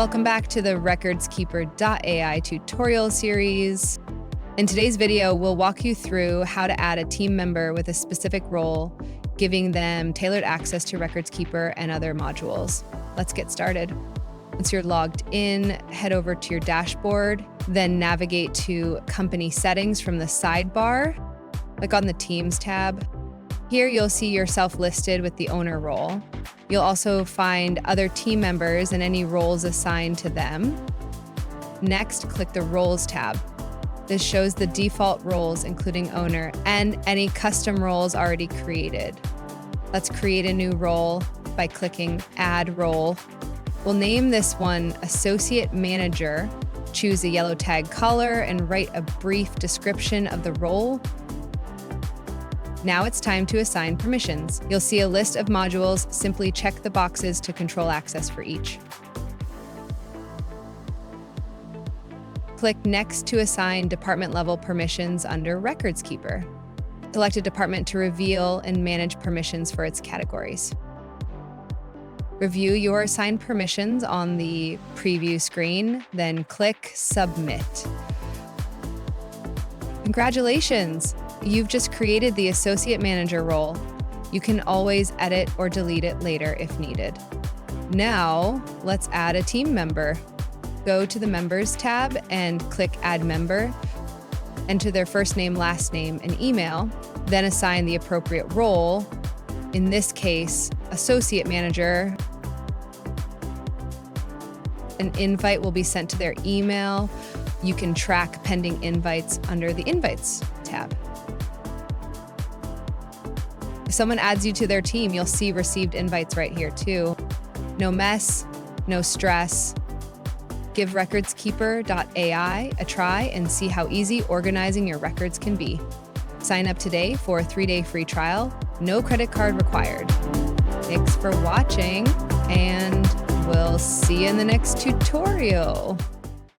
Welcome back to the RecordsKeeper.AI tutorial series. In today's video, we'll walk you through how to add a team member with a specific role, giving them tailored access to RecordsKeeper and other modules. Let's get started. Once you're logged in, head over to your dashboard, then navigate to Company Settings from the sidebar. Click on the Teams tab. Here you'll see yourself listed with the owner role. You'll also find other team members and any roles assigned to them. Next, click the Roles tab. This shows the default roles, including owner, and any custom roles already created. Let's create a new role by clicking Add Role. We'll name this one Associate Manager, choose a yellow tag color, and write a brief description of the role. Now it's time to assign permissions. You'll see a list of modules. Simply check the boxes to control access for each. Click Next to assign department-level permissions under RecordsKeeper. Select a department to reveal and manage permissions for its categories. Review your assigned permissions on the preview screen, then click Submit. Congratulations! You've just created the Associate Manager role. You can always edit or delete it later if needed. Now, let's add a team member. Go to the Members tab and click Add Member. Enter their first name, last name, and email, then assign the appropriate role. In this case, Associate Manager. An invite will be sent to their email. You can track pending invites under the Invites tab. If someone adds you to their team, you'll see received invites right here too. No mess, no stress. Give RecordsKeeper.AI a try and see how easy organizing your records can be. Sign up today for a 3-day free trial. No credit card required. Thanks for watching, and we'll see you in the next tutorial.